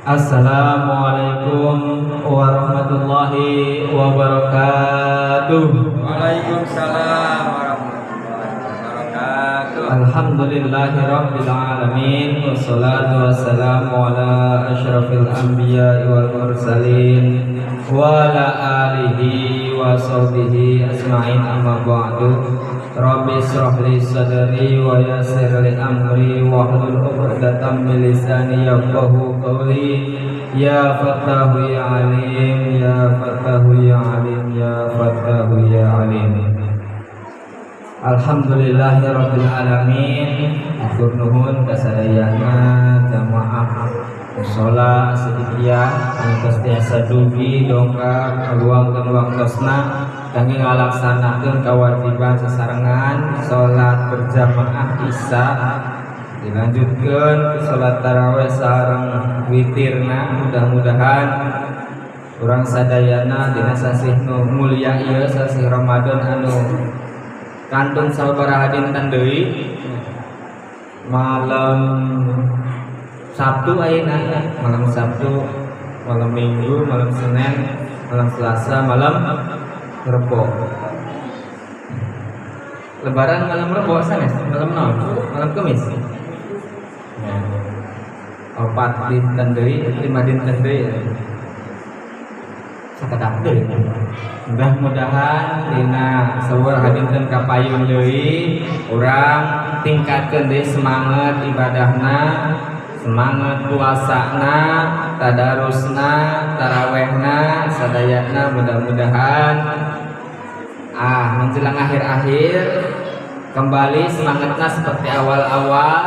Assalamualaikum warahmatullahi wabarakatuh. Waalaikumsalam warahmatullahi wabarakatuh. Alhamdulillahi rabbil alamin, wassalatu wassalamu ala asyrafil anbiya wal mursalin wa ala alihi wa sahbihi asma'in, amma ba'du. Rabbi israh li sadri wa yassir li amri wahlul 'uqdatam min lisani yafqahu qawli. Ya Fattahu ya Alim, ya Fattahu ya Alim, ya Fattahu ya Alim. Alhamdulillahirabbil alamin. Atur nuhun kasadayana jamaah mushola sedikit anu tiasa dugi dongkap luangkeun waktosna kangge ngalaksanakeun kewajiban sesarengan salat berjamaah Isya, dilanjutkeun salat tarawih sareng witirna. Mudah-mudahan urang sadayana dina sasih nu mulia ieu sasih Ramadan anu kantun sabaraha dinten deui, malam Sabtu ayeuna, malam Sabtu, malam Minggu, malam Senin, malam Selasa, malam Rebo. Lebaran malam Rebo sanes, malam naon? Malam Kamis. Opat dinten deui, 5 dinten deui. Sakadak deui. Mudah-mudahan dina saur hadinten kapayun deui, urang tingkatkeun deui semangat ibadahna, semangat puasana, tadarusna, tarawehna, sadayana. Mudah-mudahan menjelang akhir-akhir kembali semangatna seperti awal-awal,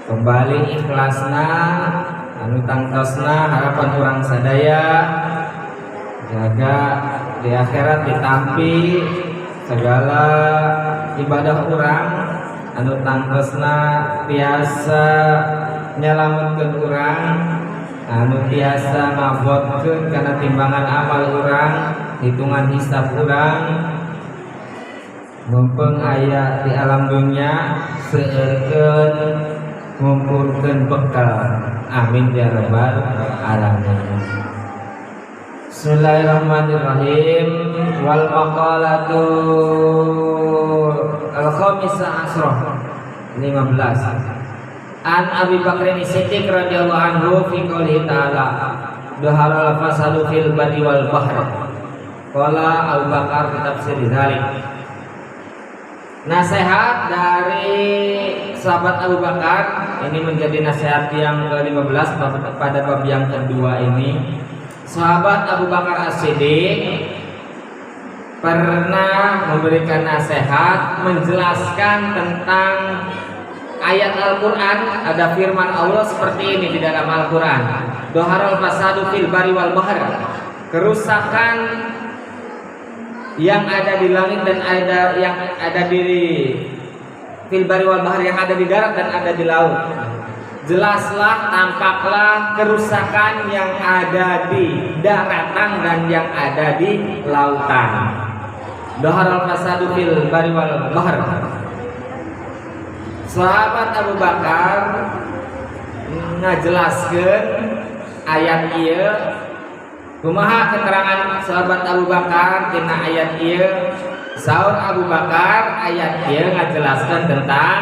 kembali ikhlasna, anu tangtosna harapan urang sadaya, jaga di akhirat ditampi segala ibadah urang anu tangtosna biasa nyelametkeun urang, anu biasa ngabotkeun kana timbangan amal urang, hitungan hisab urang. Mumpung aya di alam dunya seueurkeun ngumpulkeun bekal. Amin ya rabbal alamin. Bismillahirrahmanirrahim. Wal maqalatu al-khamisah asrah 15. An Abi Bakrin Siddiq radhiyallahu anhu fi qouli ta'ala dhaharal fasalu fil bari wal bahr. Qala Abu Bakar fi tafsir dzalik. Nasihat dari sahabat Abu Bakar ini menjadi nasihat yang ke-15 pada bab yang kedua ini. Sahabat Abu Bakar As-Siddiq pernah memberikan nasihat menjelaskan tentang ayat Al-Quran. Ada firman Allah seperti ini di dalam Al-Quran, dhaharal fasadu fil bari wal bahr, kerusakan yang ada di langit dan ada yang ada di fil bari wal bahr, yang ada di darat dan ada di laut. Jelaslah, tampaklah kerusakan yang ada di daratan dan yang ada di lautan. Dhaharal fasadu fil bari wal bahr. Sahabat Abu Bakar ngajelaskeun ayat ieu. Kumaha keterangan sahabat Abu Bakar tina ayat ieu? Saur Abu Bakar ayat ieu ngajelaskeun tentang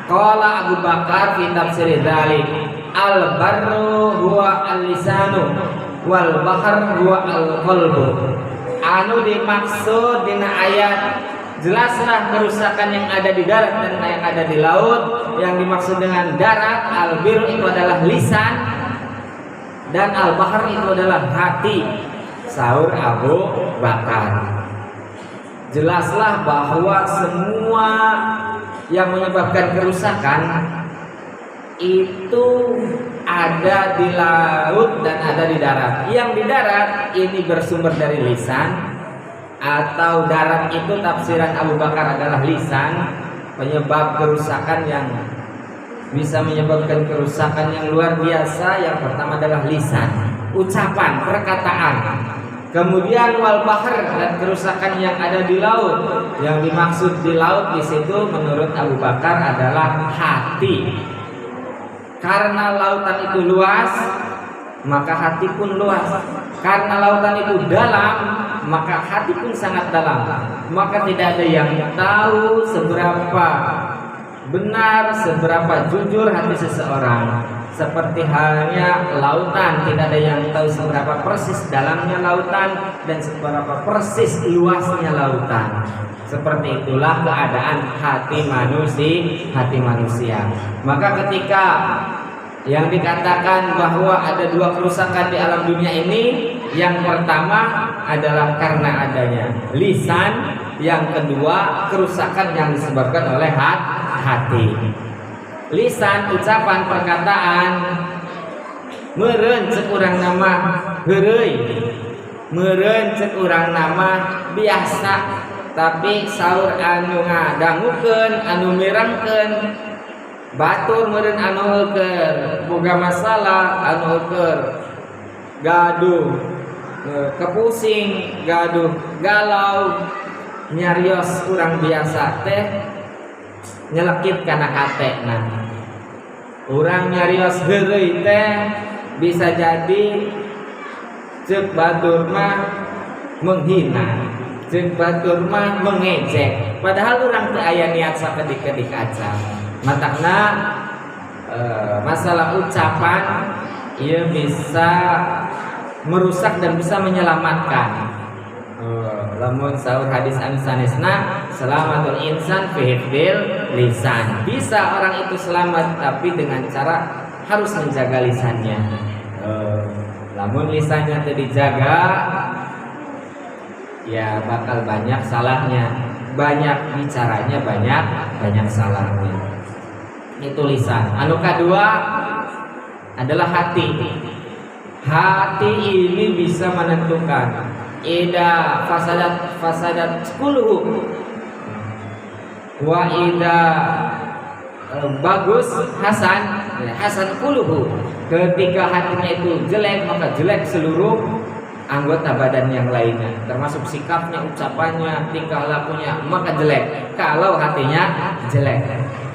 qala Abu Bakar fi tafsir dzalik, al barru huwa al-lisanu wal bahr huwa al-qalbu. Anu dimaksud dina ayat, jelaslah kerusakan yang ada di darat dan yang ada di laut. Yang dimaksud dengan darat, al-bir itu adalah lisan, dan al-bahr itu adalah hati. Saur Abu Bakar, jelaslah bahwa semua yang menyebabkan kerusakan itu ada di laut dan ada di darat. Yang di darat ini bersumber dari lisan, atau darat itu tafsiran Abu Bakar adalah lisan, penyebab kerusakan yang bisa menyebabkan kerusakan yang luar biasa. Yang pertama adalah lisan, ucapan, perkataan. Kemudian wal bahr, dan kerusakan yang ada di laut. Yang dimaksud di laut di situ menurut Abu Bakar adalah hati. Karena lautan itu luas, maka hati pun luas. Karena lautan itu dalam, maka hati pun sangat dalam. Maka tidak ada yang tahu seberapa benar, seberapa jujur hati seseorang. Seperti halnya lautan, tidak ada yang tahu seberapa persis dalamnya lautan dan seberapa persis luasnya lautan. Seperti itulah keadaan hati manusia. Maka ketika yang dikatakan bahwa ada dua kerusakan di alam dunia ini, yang pertama adalah karena adanya lisan, yang kedua kerusakan yang disebabkan oleh hati. Lisan, ucapan, perkataan, meureun ceuk urang nama heureuy, meureun ceuk urang nama biasa, tapi saur anu ngadangukeun, anu mirengkeun, batur meureun anu heuker, boga masalah anu heuker, gaduh, kepusing, gaduh, galau, nyarios urang biasa teh nyelekit kana hatena. Urang nyarios heureuy teh bisa jadi ceuk batur mah menghina, ceuk batur mah mengejek, padahal urang teu aya niat sakedik-kedik acan. Matakna masalah ucapan ieu bisa merusak dan bisa menyelamatkan. Lamun saur hadis anu sanesna selamatul insan fi hifdzil lisan. Bisa orang itu selamat tapi dengan cara harus menjaga lisannya. Lamun lisannya teu dijaga ya bakal banyak salahnya, banyak bicaranya, banyak salahnya. Itu lisan. Anu kedua adalah hati. Hati ini bisa menentukan ida fasadat kulhu wa ida bagus hasan kulhu. Ketika hatinya itu jelek, maka jelek seluruh anggota badan yang lainnya, termasuk sikapnya, ucapannya, tingkah lakunya, maka jelek. Kalau hatinya jelek,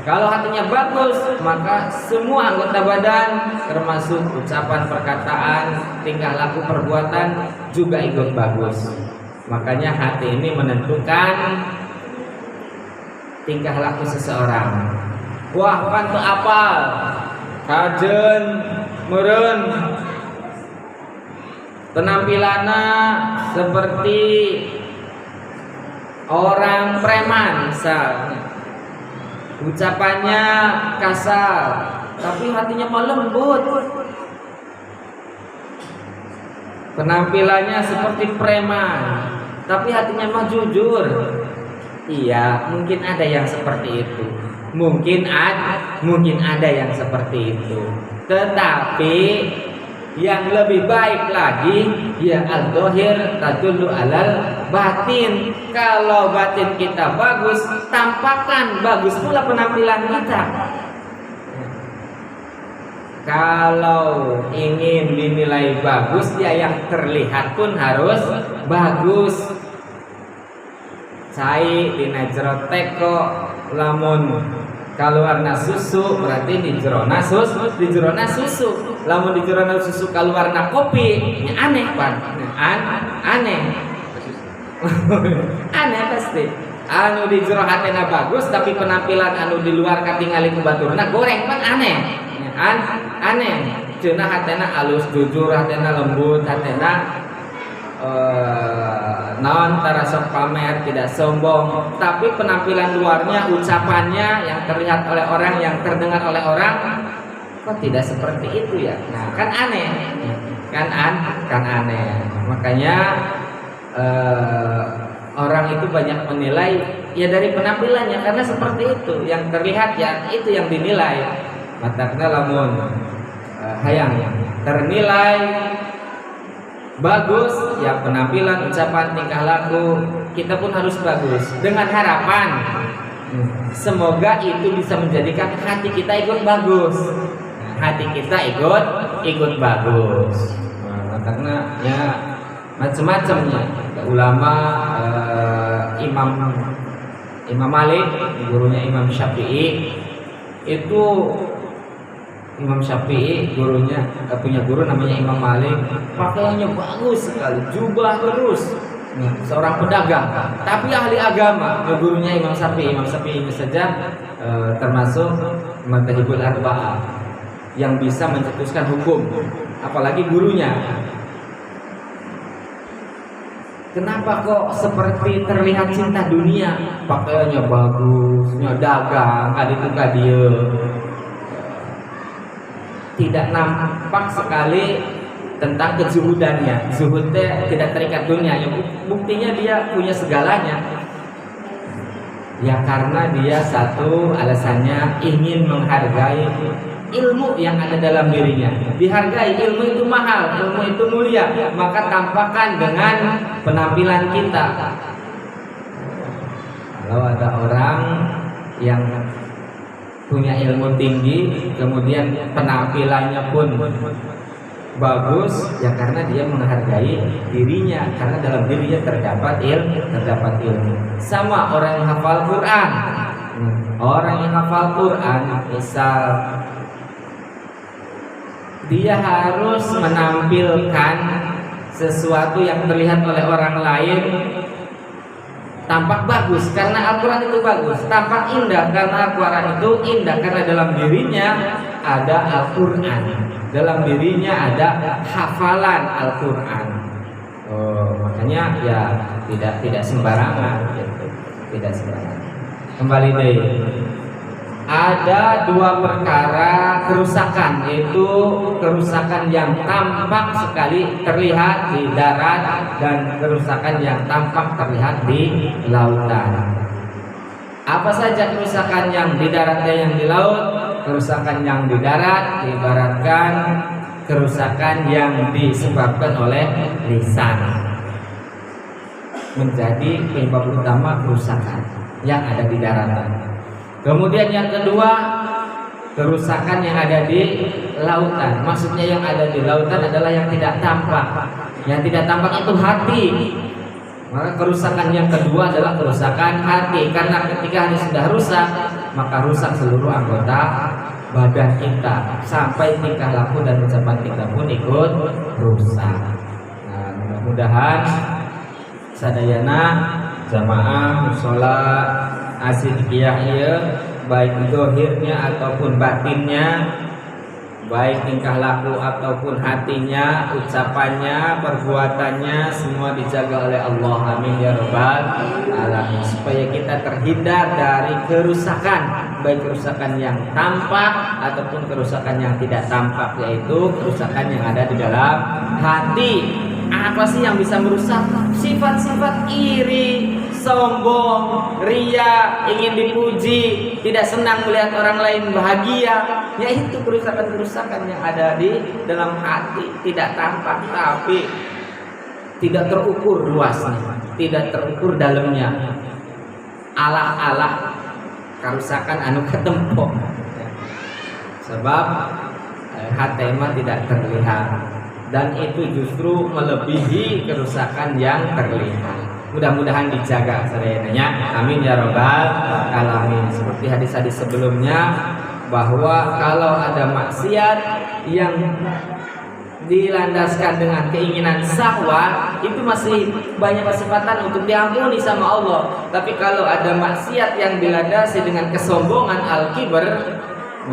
kalau hatinya bagus, maka semua anggota badan termasuk ucapan, perkataan, tingkah laku, perbuatan juga ikut bagus. Makanya hati ini menentukan tingkah laku seseorang. Wah, pantu apal, kajen, meureun, penampilanna seperti orang preman misalnya. Ucapannya kasar, tapi hatinya mah lembut. Penampilannya seperti preman, tapi hatinya mah jujur. Iya, mungkin ada yang seperti itu. Mungkin ada yang seperti itu. Tetapi yang lebih baik lagi ya al-dhahir tadullu alal batin. Kalau batin kita bagus, tampakan bagus pula penampilan kita. Kalau ingin dinilai bagus, ya yang terlihat pun harus bagus. Cai dina jero teko, lamun kaluarna susu berarti di jerona susu. Lamun di jerona susu kaluarna kopi, ya aneh pan, aneh. Aneh pasti. Anu di jero hatena bagus tapi penampilan anu di luar katingali ku baturna goreng pan aneh. Aneh. Cenah hatena alus, jujur, hatena lembut, hatena naon tara sok pamer, tidak sombong, tapi penampilan luarnya, ucapannya yang terlihat oleh orang, yang terdengar oleh orang kok tidak seperti itu ya. Nah, kan aneh. Kan aneh. Makanya orang itu banyak menilai ya dari penampilannya, karena seperti itu yang terlihat, ya itu yang dinilai. Matakna lamun hayang ternilai bagus ya penampilan, ucapan, tingkah laku kita pun harus bagus, dengan harapan semoga itu bisa menjadikan hati kita ikut bagus, hati kita ikut bagus. Nah, karena ya macam-macamnya ulama. Imam Malik, gurunya Imam Syafi'i, itu Imam Syafi'i gurunya punya guru namanya Imam Malik, pakaiannya bagus sekali, jubah terus, seorang pedagang, tapi ahli agama. Gurunya Imam Syafi'i ini saja termasuk madzhabul arba'ah yang bisa mencetuskan hukum, apalagi gurunya. Kenapa kok seperti terlihat cinta dunia? Pakaiannya bagus, dagang, ada dia. Tidak nampak sekali tentang kezuhudannya. Zuhudnya tidak terikat dunia. Buktinya dia punya segalanya. Ya karena dia satu alasannya ingin menghargai ilmu yang ada dalam dirinya. Dihargai, ilmu itu mahal, ilmu itu mulia, maka tampakkan dengan penampilan kita. Kalau ada orang yang punya ilmu tinggi, kemudian penampilannya pun bagus, ya karena dia menghargai dirinya, karena dalam dirinya terdapat ilmu. Sama orang yang hafal Quran. Orang yang hafal Quran, misal dia harus menampilkan sesuatu yang terlihat oleh orang lain tampak bagus karena Al-Quran itu bagus, tampak indah karena Al-Quran itu indah, karena dalam dirinya ada Al-Quran, dalam dirinya ada hafalan Al-Quran. Makanya ya tidak sembarangan, gitu. Tidak sembarangan. Kembali deh. Ada dua perkara kerusakan, yaitu kerusakan yang tampak sekali terlihat di darat dan kerusakan yang tampak terlihat di lautan. Apa saja kerusakan yang di darat dan yang di laut? Kerusakan yang di darat diibaratkan kerusakan yang disebabkan oleh lisan, menjadi penyebab utama kerusakan yang ada di daratan. Kemudian yang kedua, kerusakan yang ada di lautan. Maksudnya yang ada di lautan adalah yang tidak tampak. Yang tidak tampak itu hati. Maka kerusakan yang kedua adalah kerusakan hati. Karena ketika hati sudah rusak, maka rusak seluruh anggota badan kita, sampai tingkah laku dan ucapan kita pun ikut rusak. Nah, mudah-mudahan sadayana jamaah mushola asidqiyah ieu baik zahirnya ataupun batinnya, baik tingkah laku ataupun hatinya, ucapannya, perbuatannya, semua dijaga oleh Allah. Amin ya rabbal alamin. Supaya kita terhindar dari kerusakan, baik kerusakan yang tampak ataupun kerusakan yang tidak tampak, yaitu kerusakan yang ada di dalam hati. Apa sih yang bisa merusak? Sifat-sifat iri, sombong, ria, ingin dipuji, tidak senang melihat orang lain bahagia. Yaitu kerusakan-kerusakan yang ada di dalam hati, tidak tampak tapi tidak terukur luasnya, tidak terukur dalamnya. Alah-alah kerusakan anu ketempo. Sebab hati mah tidak terlihat, dan itu justru melebihi kerusakan yang terlihat. Mudah-mudahan dijaga sadayana. Amin ya rabbal alamin. Seperti hadis-hadis sebelumnya, bahwa kalau ada maksiat yang dilandaskan dengan keinginan syahwat, itu masih banyak kesempatan untuk diampuni sama Allah. Tapi kalau ada maksiat yang dilandasi dengan kesombongan, al-kibr,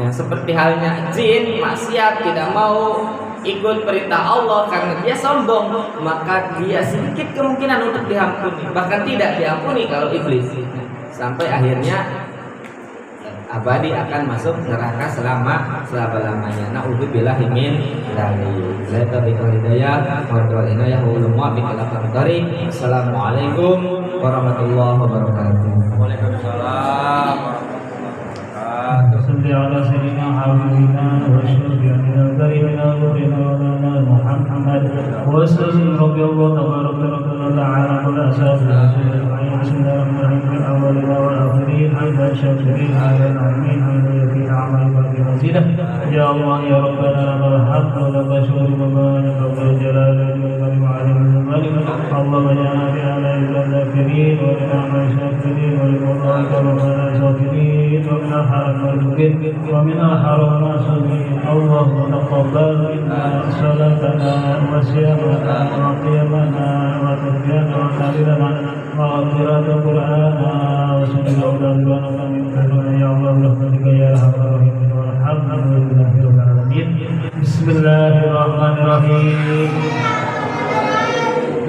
ya, seperti halnya jin, maksiat tidak mau ikut perintah Allah karena dia sombong, maka dia sedikit kemungkinan untuk diampuni, bahkan tidak diampuni kalau iblis, sampai akhirnya abadi akan masuk neraka selama-lamanya. Na'udzubillahi min dzalik. Assalamualaikum warahmatullahi wabarakatuh. Waalaikumsalam. صل على سيدنا حبيبنا وشفيعنا كريمنا مولانا محمد وسلم رضي الله تبارك وتعالى على سيدنا بسم الله الرحمن الرحيم الاولين والاخرين حمدا شاكرين على العالمين حمدا يفيد اعمال باقي مزيدا يا الله يا ربنا لك الحمد ولك الشكر وبارك رب الجلال والاكرام وعلم الجمال اللهم اجعلنا في أعلى الذاكرين ومن أعمال الشاكرين ولقضائك ربنا شاكرين ومن الحرم مرزوقين ومن الحرم معصومين اللهم تقبل منا صلاتنا وصيامنا وقيامنا وتسبيحنا وتهليلنا وقراءة قرآننا وسنة أولادنا من كل يا الله برحمتك يا أرحم الراحمين والحمد لله رب العالمين. بسم الله الرحمن الرحيم.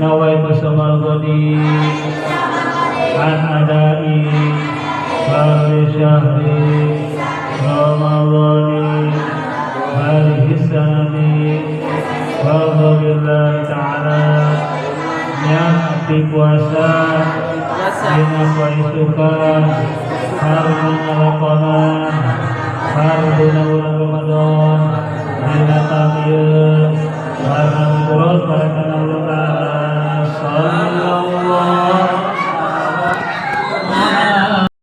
nawaitu samal ghadi an adai fardhi syahri ramadhani hadhihi sanati wa billahi ta'ala nyati puasa dina paisukan fardhu raqaban fardhu